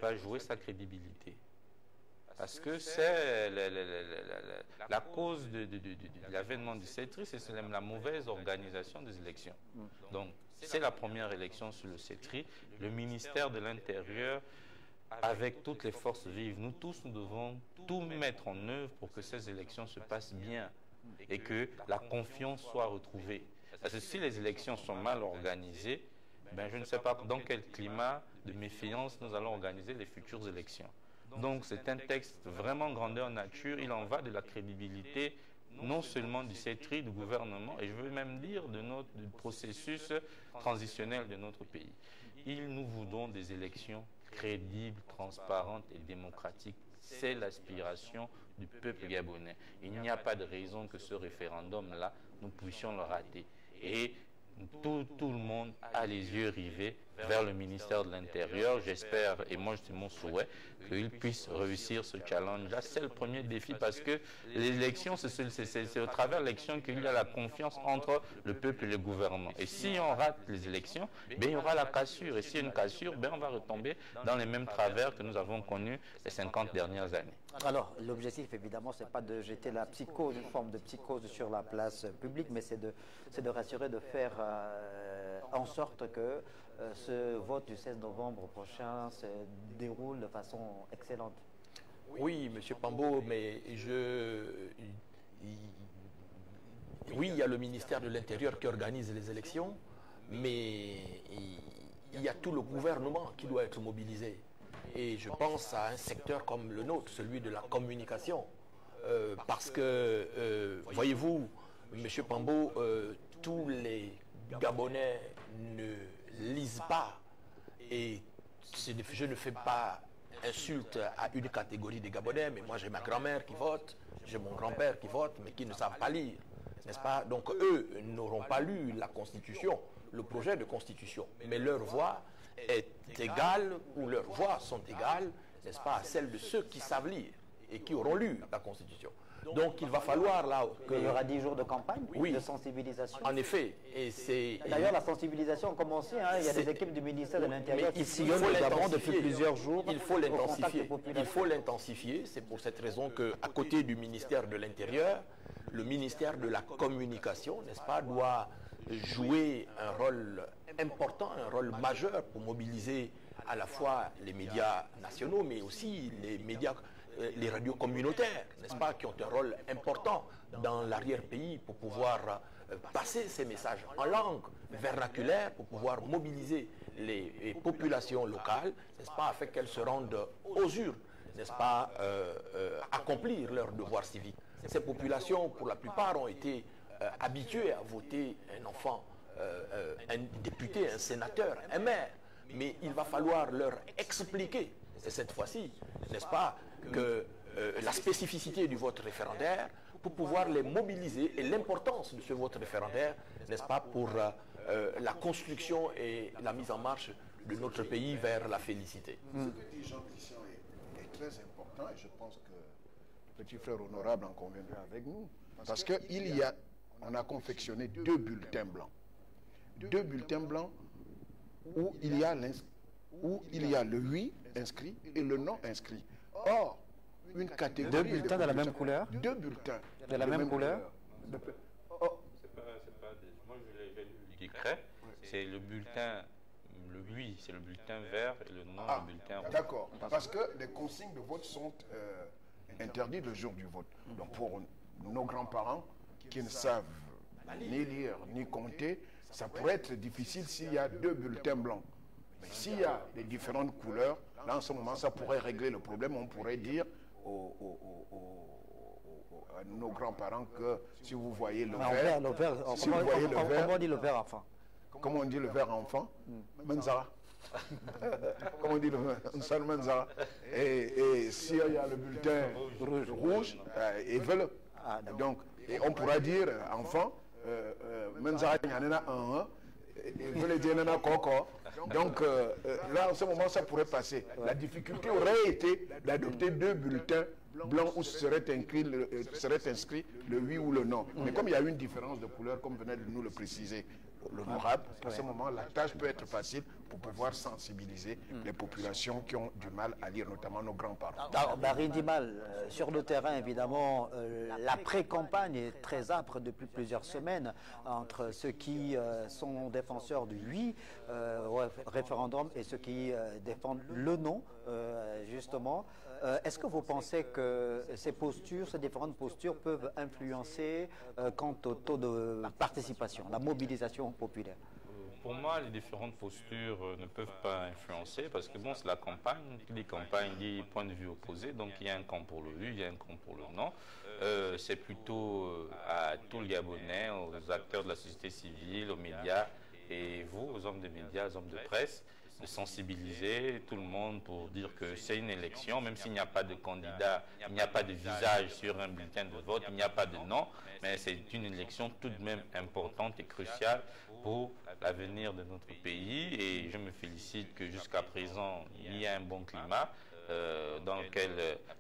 va jouer sa crédibilité. Parce que c'est la cause de l'avènement du CETRI, c'est la mauvaise organisation des élections. Donc, c'est la première élection sur le CETRI. Le ministère de l'Intérieur, avec toutes les forces vives, nous tous, nous devons tout mettre en œuvre pour que ces élections se passent bien et que la confiance soit retrouvée. Parce que si les élections sont mal organisées, ben je ne sais pas dans quel climat de méfiance nous allons organiser les futures élections. Donc c'est un texte vraiment grandeur nature, il en va de la crédibilité non seulement du CETRI, du gouvernement, et je veux même dire du processus transitionnel de notre pays. Nous voulons des élections crédibles, transparentes et démocratiques. C'est l'aspiration du peuple gabonais. Il n'y a pas de raison que ce référendum-là, nous puissions le rater. Et tout le monde a les yeux rivés vers le ministère de l'Intérieur. J'espère, et moi c'est mon souhait, qu'il puisse réussir ce challenge-là. C'est le premier défi parce que l'élection, c'est au travers de l'élection qu'il y a la confiance entre le peuple et le gouvernement. Et si on rate les élections, ben, il y aura la cassure. Et s'il y a une cassure, ben, on va retomber dans les mêmes travers que nous avons connus les 50 dernières années. Alors, l'objectif, évidemment, ce n'est pas de jeter la psychose, une forme de psychose sur la place publique, mais c'est de rassurer, de faire en sorte que ce vote du 16 novembre prochain se déroule de façon excellente. Oui, M. Pambo, mais oui, il y a le ministère de l'Intérieur qui organise les élections, mais il y a tout le gouvernement qui doit être mobilisé. Et je pense à un secteur comme le nôtre, celui de la communication. Parce que, voyez-vous, M. Pambo, tous les Gabonais ne lisent pas. Et je ne fais pas insulte à une catégorie des Gabonais, mais moi j'ai ma grand-mère qui vote, j'ai mon grand-père qui vote, mais qui ne savent pas lire, n'est-ce pas? Donc eux n'auront pas lu la Constitution, le projet de Constitution, mais leur voix est égale, ou leurs voix sont égales, n'est-ce pas, à celles de ceux qui savent lire et qui auront lu la Constitution. Donc il va falloir là que... Il y aura 10 jours de campagne, oui, de sensibilisation. En effet. Et c'est... D'ailleurs, la sensibilisation a commencé. Hein, il y a des équipes du ministère de l'Intérieur qui sillonnent notamment depuis plusieurs jours. Il faut l'intensifier. Il faut l'intensifier. C'est pour cette raison qu'à côté du ministère de l'Intérieur, le ministère de la Communication, n'est-ce pas, doit jouer un rôle important, un rôle majeur pour mobiliser à la fois les médias nationaux, mais aussi les médias, les radios communautaires, n'est-ce pas, qui ont un rôle important dans l'arrière-pays pour pouvoir passer ces messages en langue vernaculaire, pour pouvoir mobiliser les populations locales, n'est-ce pas, afin qu'elles se rendent aux urnes, n'est-ce pas, accomplir leur devoir civique. Ces populations, pour la plupart, ont été habituées à voter un enfant, un député, un sénateur, un maire. Mais il va falloir leur expliquer, cette fois-ci, n'est-ce pas, que la spécificité du vote référendaire pour pouvoir les mobiliser et l'importance de ce vote référendaire, n'est-ce pas, pour la construction et la mise en marche de notre pays vers la félicité. Ce que dit Jean Christian est très important et je pense que le petit frère honorable en conviendra avec nous. Parce qu'on a confectionné 2 bulletins blancs. 2 bulletins blancs où il y a le oui inscrit et le non inscrit. Or, une catégorie... 2 bulletins de la même couleur? 2 bulletins. De la même couleur? Moi, j'ai lu le décret. C'est le bulletin, le oui, c'est le bulletin vert et le non, le bulletin rouge. D'accord. Parce que les consignes de vote sont interdites le jour du vote. Donc, pour nos grands-parents qui ne savent ni lire ni compter, ça pourrait être difficile s'il y a 2 bulletins blancs. Mais s'il y a les différentes couleurs, là en ce moment ça pourrait régler le problème. On pourrait dire à nos grands-parents que si vous voyez le vert, comment on dit le vert enfant? Comment on dit le vert enfant? Menzara. Comment on dit le vert Menzara? Et s'il y a le bulletin rouge, ils veulent. Donc, et on pourra dire enfant, Menzara Nyanena 1, il veut dire Nana Koko. Donc là, en ce moment, ça pourrait passer. La difficulté aurait été d'adopter 2 bulletins blanc où serait inscrit le oui ou le non. Mais comme il y a une différence de couleur, comme venait de nous le préciser l'honorable, à ce moment, la tâche peut être facile pour pouvoir sensibiliser les populations qui ont du mal à lire, notamment nos grands-parents. Alors, Barry Ndimal, sur le terrain, évidemment, la pré-campagne est très âpre depuis plusieurs semaines entre ceux qui sont défenseurs du oui référendum et ceux qui défendent le non, justement. Est-ce que vous pensez que ces différentes postures peuvent influencer quant au taux de participation, la mobilisation populaire? Pour moi, les différentes postures ne peuvent pas influencer parce que bon, c'est la campagne. Les campagnes disent point de vue opposé, donc il y a un camp pour le oui, il y a un camp pour le non. C'est plutôt à tous les Gabonais, aux acteurs de la société civile, aux médias et vous, aux hommes de médias, aux hommes de presse, de sensibiliser tout le monde pour dire que c'est une élection, même s'il n'y a pas de candidat, il n'y a pas de visage sur un bulletin de vote, il n'y a pas de nom, mais c'est une élection tout de même importante et cruciale pour l'avenir de notre pays. Et je me félicite que jusqu'à présent, il y a un bon climat dans lequel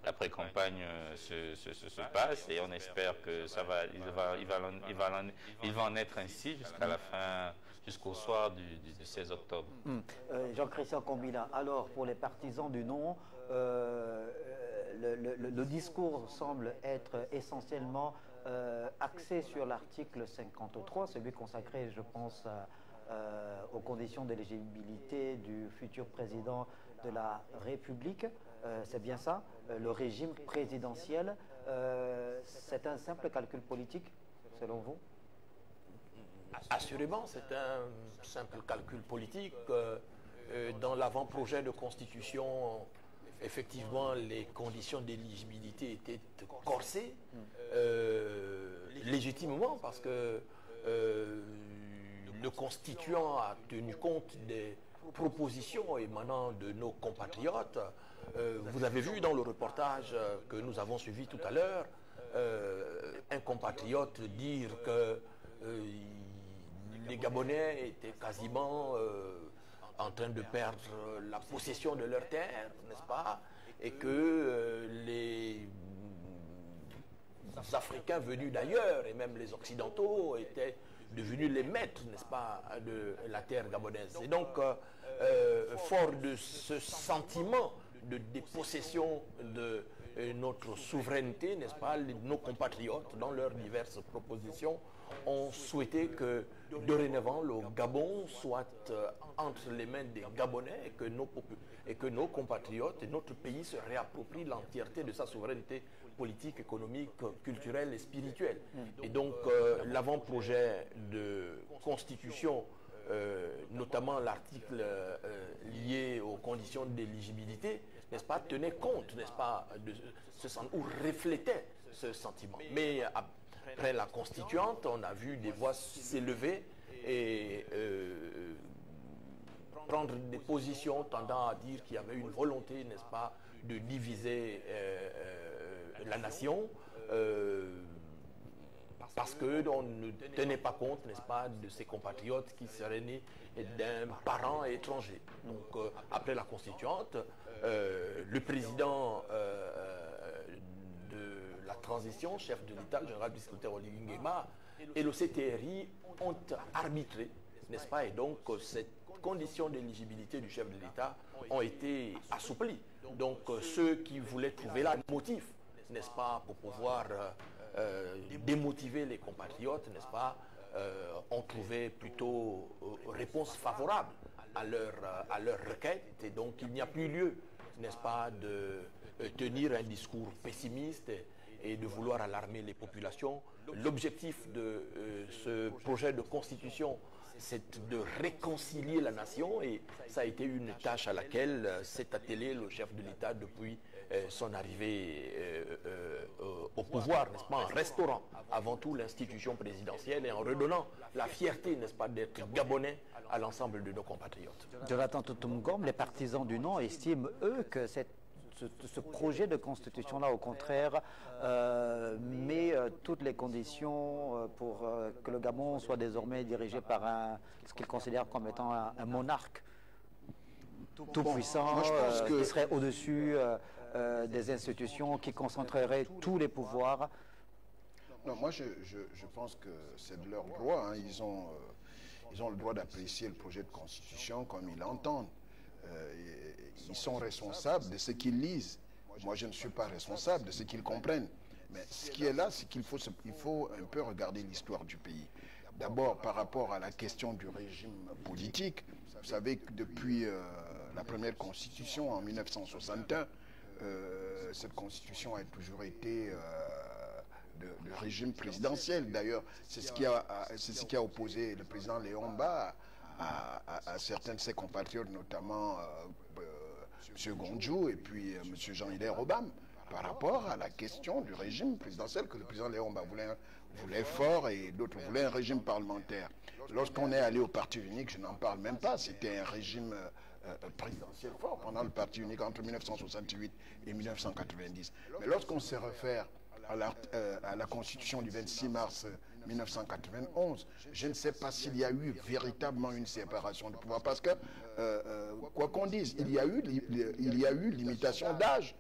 la pré-campagne se passe et on espère que il va en être ainsi jusqu'à la fin, jusqu'au soir du 16 octobre. Jean-Christian Combina, alors pour les partisans du non, le discours semble être essentiellement axé sur l'article 53, celui consacré, je pense, aux conditions d'éligibilité du futur président de la République. C'est bien ça, le régime présidentiel. C'est un simple calcul politique, selon vous? Assurément, c'est un simple calcul politique. Dans l'avant-projet de constitution, effectivement, les conditions d'éligibilité étaient corsées, légitimement, parce que le constituant a tenu compte des propositions émanant de nos compatriotes. Vous avez vu dans le reportage que nous avons suivi tout à l'heure, un compatriote dire que les Gabonais étaient quasiment en train de perdre la possession de leurs terres, n'est-ce pas? Et que les Africains venus d'ailleurs, et même les Occidentaux, étaient devenus les maîtres, n'est-ce pas, de la terre gabonaise. Et donc, fort de ce sentiment de dépossession de notre souveraineté, n'est-ce pas, nos compatriotes, dans leurs diverses propositions, ont souhaité que dorénavant le Gabon soit entre les mains des Gabonais et que nos compatriotes et notre pays se réapproprient l'entièreté de sa souveraineté politique, économique, culturelle et spirituelle. Et donc l'avant-projet de constitution, notamment l'article lié aux conditions d'éligibilité, n'est-ce pas, tenait compte, n'est-ce pas, de ce sentiment, ou reflétait ce sentiment. Mais après la constituante, on a vu des voix s'élever et prendre des positions tendant à dire qu'il y avait une volonté, n'est-ce pas, de diviser la nation parce qu'on ne tenait pas compte, n'est-ce pas, de ses compatriotes qui seraient nés d'un parent étranger. Donc après la constituante, le président de la transition, chef de l'État, le général bisekouté Oligui Nguema, et le CTRI ont arbitré, n'est-ce pas, et donc cette condition d'éligibilité du chef de l'État ont été assouplies. Donc ceux qui voulaient trouver là un motif, n'est-ce pas, pour pouvoir démotiver les compatriotes, n'est-ce pas, ont trouvé plutôt réponse favorable à leur requête. Et donc il n'y a plus lieu, n'est-ce pas, de tenir un discours pessimiste et de vouloir alarmer les populations. L'objectif de ce projet de constitution, c'est de réconcilier la nation, et ça a été une tâche à laquelle s'est attelé le chef de l'État depuis son arrivée au pouvoir, n'est-ce pas, en restaurant avant tout l'institution présidentielle et en redonnant la fierté, n'est-ce pas, d'être gabonais à l'ensemble de nos compatriotes. Jonathan Toutoum-Ngom, les partisans du non estiment, eux, que ce projet de constitution-là, au contraire, met toutes les conditions pour que le Gabon soit désormais dirigé par ce qu'ils considèrent comme étant un monarque tout puissant, qui serait au-dessus des institutions qui concentreraient tous les pouvoirs? Non, moi je pense que c'est de leur droit. Hein. Ils ont le droit d'apprécier le projet de constitution comme ils l'entendent. Ils sont responsables de ce qu'ils lisent. Moi, je ne suis pas responsable de ce qu'ils comprennent. Mais ce qui est là, c'est qu'il faut un peu regarder l'histoire du pays. D'abord, par rapport à la question du régime politique, vous savez que depuis la première constitution en 1961, cette constitution a toujours été de régime présidentiel. D'ailleurs, c'est ce qui a opposé le président Léon Mba à certains de ses compatriotes, notamment M. Gondjou et puis M. Jean-Hilaire Obam, par rapport à la question du régime présidentiel que le président Léon Mba voulait fort et d'autres voulaient un régime parlementaire. Lorsqu'on est allé au parti unique, je n'en parle même pas, c'était un régime présidentiel fort pendant le parti unique entre 1968 et 1990. Mais lorsqu'on se réfère à la constitution du 26 mars 1991, je ne sais pas s'il y a eu véritablement une séparation de pouvoir, parce que, quoi qu'on dise, il y a eu limitation d'âge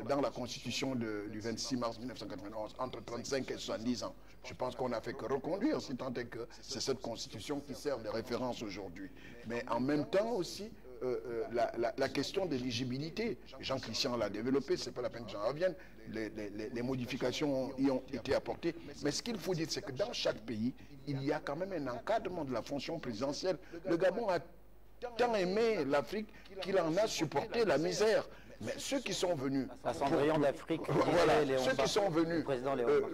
dans la constitution du 26 mars 1991, entre 35 et 70 ans. Je pense qu'on n'a fait que reconduire, si tant est que c'est cette constitution qui sert de référence aujourd'hui. Mais en même temps aussi, la question de l'éligibilité, Jean-Christian l'a développé, c'est pas la peine que j'en revienne, les modifications y ont été apportées. Mais ce qu'il faut dire, c'est que dans chaque pays, il y a quand même un encadrement de la fonction présidentielle. Le Gabon a tant aimé l'Afrique qu'il en a supporté la misère. Mais ceux qui sont venus, d'Afrique, voilà, ceux qui sont venus,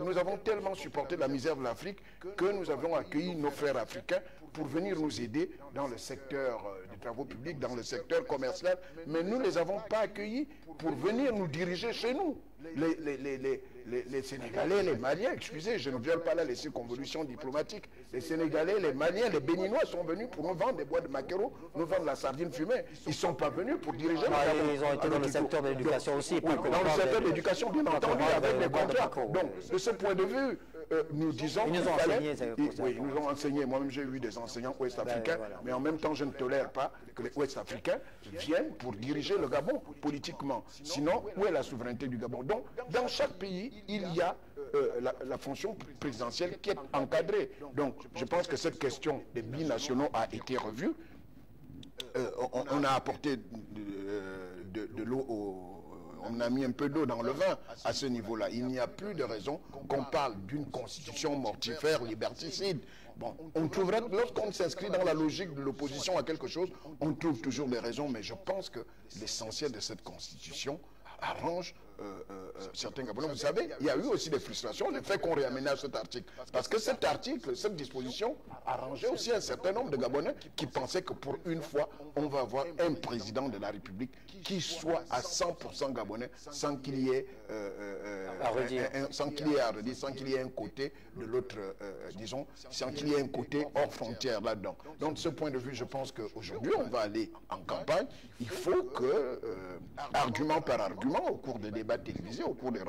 nous avons tellement supporté la misère de l'Afrique que nous avons accueilli nos frères africains pour venir nous aider dans le secteur des travaux publics, dans le secteur commercial, mais nous ne les avons pas accueillis pour venir nous diriger chez nous. Les Sénégalais, les Maliens, excusez, je ne viens pas là laisser convolution diplomatique. Les Sénégalais, les Maliens, les Béninois sont venus pour nous vendre des bois de maquereau, nous vendre la sardine fumée. Ils ne sont pas venus pour diriger le Gabon. Ils ont été dans le secteur de l'éducation aussi. Dans le secteur de l'éducation, bien entendu, avec les contrats. Donc, de ce point de vue, nous disons qu'ils nous ont enseigné. Oui, ils nous ont enseigné. Moi-même, j'ai eu des enseignants ouest-africains, mais en même temps, je ne tolère pas que les ouest-africains viennent pour diriger le Gabon politiquement. Sinon, où est la souveraineté du Gabon? Donc, dans chaque pays, il y a la fonction présidentielle qui est encadrée. Donc, je pense que cette question des binationaux a été revue. On a apporté de l'eau on a mis un peu d'eau dans le vin à ce niveau-là. Il n'y a plus de raison qu'on parle d'une constitution mortifère, liberticide. Bon, on trouverait, lorsqu'on s'inscrit dans la logique de l'opposition à quelque chose, on trouve toujours des raisons, mais je pense que l'essentiel de cette constitution arrange certains Gabonais. Vous savez, il y a eu aussi des frustrations, le fait qu'on réaménage cet article. Parce que cet article, cette disposition, arrangeait aussi un certain nombre de Gabonais qui pensaient que pour une fois, on va avoir un président de la République qui soit à 100% Gabonais, sans qu'il y ait sans qu'il y ait un côté de l'autre, disons, sans qu'il y ait un côté hors frontière là-dedans. Donc, de ce point de vue, je pense qu'aujourd'hui, on va aller en campagne. Il faut que, argument par argument, au cours des débats télévisés, au cours des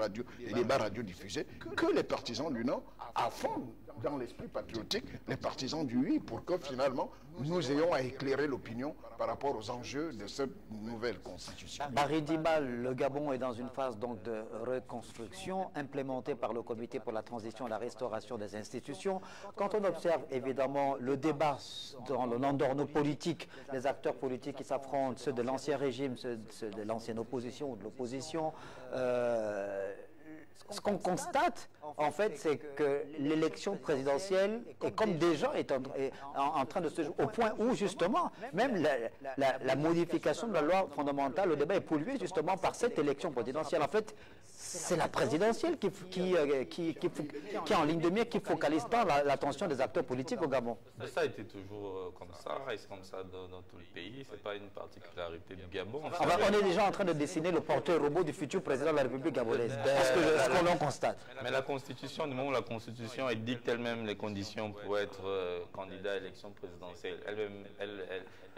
débats radiodiffusés, que les partisans du non affondent dans l'esprit patriotique les partisans du oui, pour que finalement nous ayons à éclairer l'opinion par rapport aux enjeux de cette nouvelle constitution. Barry Diba, le Gabon est dans une phase donc de reconstruction implémentée par le Comité pour la transition et la restauration des institutions. Quand on observe évidemment le débat dans le landorno politique, les acteurs politiques qui s'affrontent, ceux de l'ancien régime, ceux de l'ancienne opposition ou de l'opposition, ce qu'on constate, en fait, c'est que l'élection présidentielle est comme déjà en train de se jouer, au point où, justement, même la modification de la loi fondamentale, le débat est pollué, justement, par cette élection présidentielle. En fait, c'est la présidentielle qui est en ligne de mire, qui focalise tant l'attention des acteurs politiques au Gabon. Ça a été toujours comme ça, et c'est comme ça dans tout le pays. Ce n'est pas une particularité du Gabon. On est déjà en train de dessiner le porteur robot du futur président de la République gabonaise. Parce que ce qu'on en constate. Mais la Constitution, du moment où la Constitution elle dicte elle-même les conditions pour être candidat à l'élection présidentielle,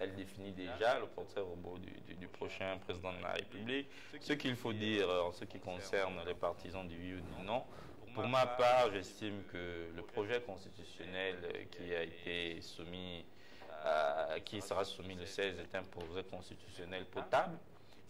elle définit déjà le portrait robot du prochain président de la République. Ce qu'il faut dire en ce qui concerne les partisans du oui ou du non, pour ma part, j'estime que le projet constitutionnel qui a été soumis, qui sera soumis le 16, est un projet constitutionnel potable.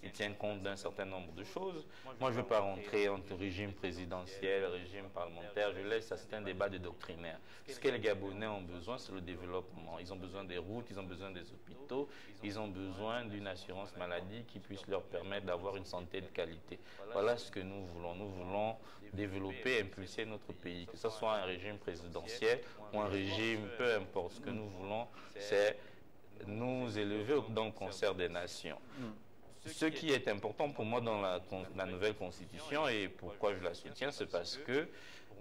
il tient compte d'un certain nombre de choses. Moi, je ne veux pas rentrer entre régime présidentiel, régime parlementaire. Je laisse ça, c'est un débat de doctrinaire. Ce que les Gabonais ont besoin, c'est le développement. Ils ont besoin des routes, ils ont besoin des hôpitaux, ils ont besoin d'une assurance maladie qui puisse leur permettre d'avoir une santé de qualité. Voilà ce que nous voulons. Nous voulons développer, impulser notre pays, que ce soit un régime présidentiel ou un régime, peu importe. Ce que nous voulons, c'est nous élever dans le concert des nations. Ce qui est important pour moi dans la nouvelle constitution et pourquoi je la soutiens, c'est parce que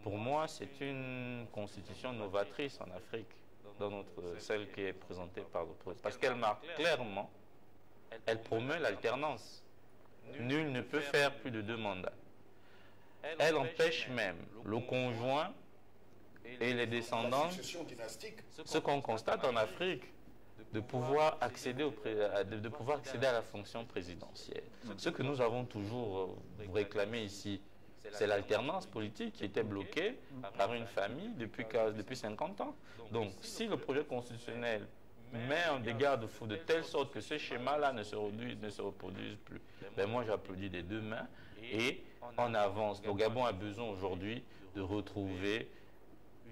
pour moi c'est une constitution novatrice en Afrique, celle qui est présentée par le président, parce qu'elle marque clairement, elle promeut l'alternance. Nul ne peut faire plus de 2 mandats. Elle empêche même le conjoint et les descendants, ce qu'on constate en Afrique, de pouvoir accéder à la fonction présidentielle. Ce que nous avons toujours réclamé ici, c'est l'alternance politique qui était bloquée par une famille depuis 50 ans. Donc, si le projet constitutionnel met des garde-fous de telle sorte que ce schéma-là ne se reproduise plus, ben moi j'applaudis des 2 mains et on avance. Le Gabon a besoin aujourd'hui de retrouver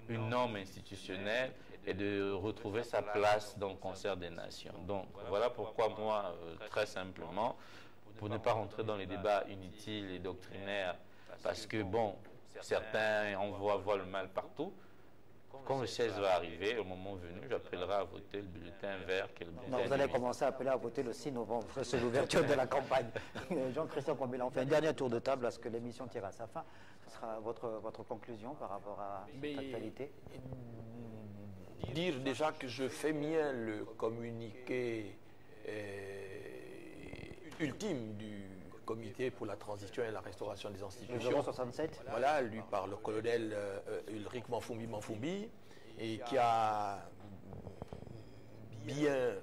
une norme institutionnelle et de retrouver sa place dans le concert des nations. Donc, voilà pourquoi moi, très simplement, pour ne pas rentrer dans les débats inutiles et doctrinaires, parce que, bon, certains voient le mal partout. Quand le 16 va arriver, au moment venu, j'appellerai à voter le bulletin vert. Non, vous allez commencer à appeler à voter le 6 novembre, c'est l'ouverture de la campagne. Jean-Christian Combila, on fait un dernier tour de table, parce que l'émission tire à sa fin. Ce sera votre conclusion par rapport à cette actualité. Dire déjà que je fais mien le communiqué ultime du Comité pour la transition et la restauration des institutions. Le 067. Voilà, lu par le colonel Ulrich Manfumbi, et qui a bien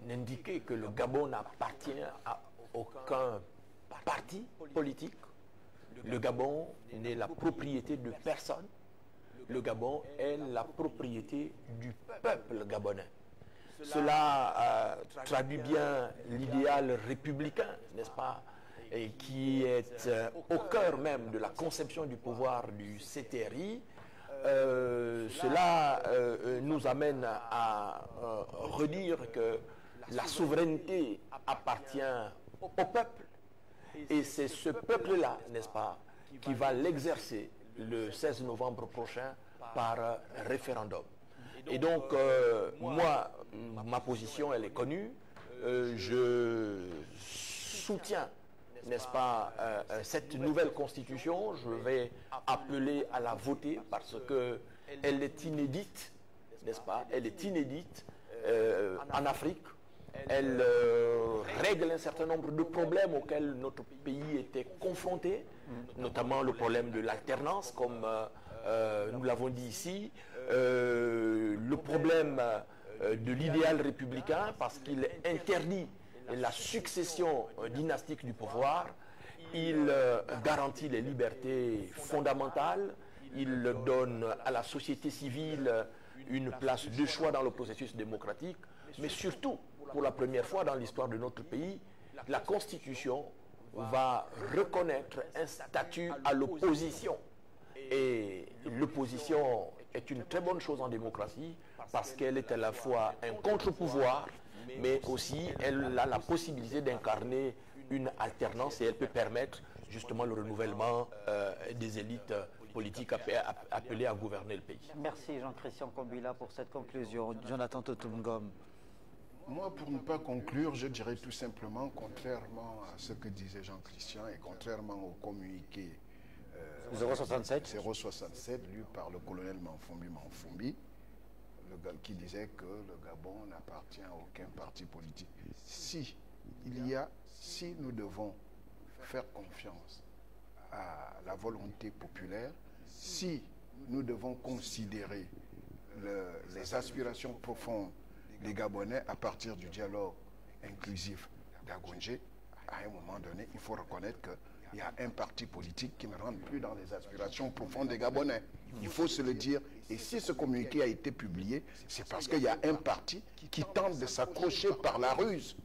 indiqué que le Gabon n'appartient à aucun parti politique. Le Gabon n'est la propriété de personne. Le Gabon est la propriété du peuple gabonais. Cela traduit bien l'idéal républicain, n'est-ce pas, et qui est au cœur même de la conception du pouvoir du CTRI. Cela nous amène à redire que la souveraineté appartient au peuple, et c'est ce peuple-là, n'est-ce pas, qui va l'exercer le 16 novembre prochain par référendum. Et donc, moi, ma position, elle est connue. Je soutiens, n'est-ce pas, cette nouvelle constitution. Je vais appeler à la voter parce qu'elle est inédite, n'est-ce pas? Elle est inédite en Afrique. Elle règle un certain nombre de problèmes auxquels notre pays était confronté, notamment le problème de l'alternance, comme nous l'avons dit ici, le problème de l'idéal républicain, parce qu'il interdit la succession dynastique du pouvoir, il garantit les libertés fondamentales, il donne à la société civile une place de choix dans le processus démocratique, mais surtout, pour la première fois dans l'histoire de notre pays, la Constitution va reconnaître un statut à l'opposition. Et l'opposition est une très bonne chose en démocratie parce qu'elle est à la fois un contre-pouvoir, mais aussi elle a la possibilité d'incarner une alternance et elle peut permettre justement le renouvellement des élites politiques appelées à gouverner le pays. Merci Jean-Christian Combila pour cette conclusion. Jonathan Totungom. Moi, pour ne pas conclure, je dirais tout simplement, contrairement à ce que disait Jean-Christian et contrairement au communiqué 067 lu par le colonel Manfumbi, qui disait que le Gabon n'appartient à aucun parti politique. Si nous devons faire confiance à la volonté populaire, si nous devons considérer les aspirations profondes des Gabonais à partir du dialogue inclusif d'Agondje, à un moment donné, il faut reconnaître qu'il y a un parti politique qui ne rentre plus dans les aspirations profondes des Gabonais. Il faut se le dire. Et si ce communiqué a été publié, c'est parce qu'il y a un parti qui tente de s'accrocher par la ruse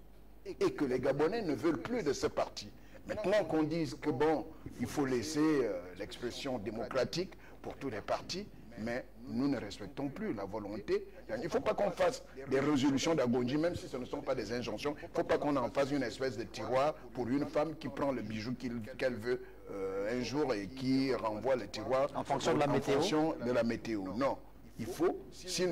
et que les Gabonais ne veulent plus de ce parti. Maintenant qu'on dise que bon, il faut laisser l'expression démocratique pour tous les partis, mais nous ne respectons plus la volonté. Il ne faut pas qu'on fasse des résolutions d'Agonji, même si ce ne sont pas des injonctions. Il ne faut pas qu'on en fasse une espèce de tiroir pour une femme qui prend le bijou qu'elle veut un jour et qui renvoie le tiroir en fonction de la météo. Non. Il faut, si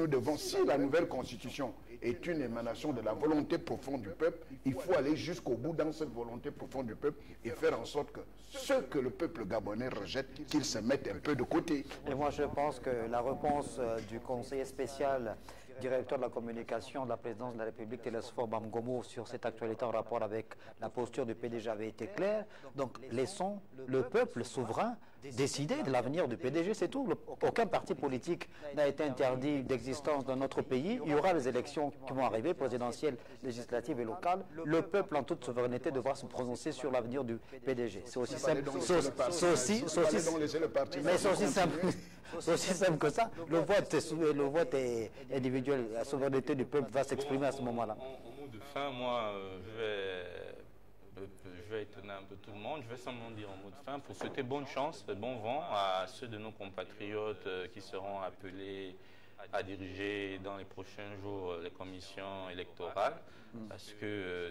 la nouvelle constitution est une émanation de la volonté profonde du peuple, il faut aller jusqu'au bout dans cette volonté profonde du peuple et faire en sorte que ce que le peuple gabonais rejette, qu'il se mette un peu de côté. Et moi je pense que la réponse du conseiller spécial directeur de la communication de la présidence de la République, Télésphore Bamgomo, sur cette actualité en rapport avec la posture du PDG avait été claire. Donc laissons le peuple souverain décider de l'avenir du PDG, c'est tout. Aucun parti politique n'a été interdit d'existence dans notre pays. Il y aura les élections qui vont arriver, présidentielles, législatives et locales. Le peuple, en toute souveraineté, devra se prononcer sur l'avenir du PDG. C'est aussi simple. Mais c'est aussi simple. C'est aussi simple que ça. Le vote est individuel. La souveraineté du peuple va s'exprimer à ce moment-là. En mot de fin, moi, je vais étonner un peu tout le monde. Je vais seulement dire en mot de fin pour souhaiter bonne chance, bon vent à ceux de nos compatriotes qui seront appelés à diriger dans les prochains jours les commissions électorales, parce que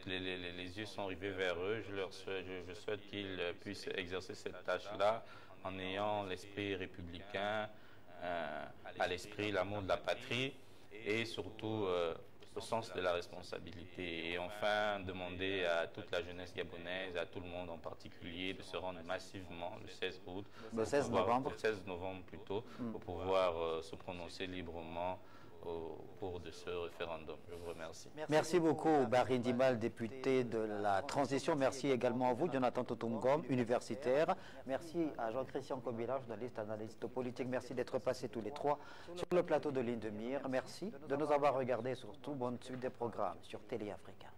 les yeux sont rivés vers eux. Je souhaite qu'ils puissent exercer cette tâche-là en ayant l'esprit républicain, à l'esprit l'amour de la patrie et surtout le sens de la responsabilité. Et enfin, demander à toute la jeunesse gabonaise, à tout le monde en particulier, de se rendre massivement le 16 août, le 16 novembre plutôt, pour pouvoir se prononcer librement au cours de ce référendum. Je vous remercie. Merci beaucoup, Barry Ndimal, député de la transition. Merci également à vous, Jonathan Totumgom, universitaire. Merci à Jean-Christian Kobila, journaliste, analyste politique. Merci d'être passés tous les trois sur le plateau de Ligne de Mire. Merci de nous avoir regardés. Surtout, bonne suite des programmes sur Télé Africa.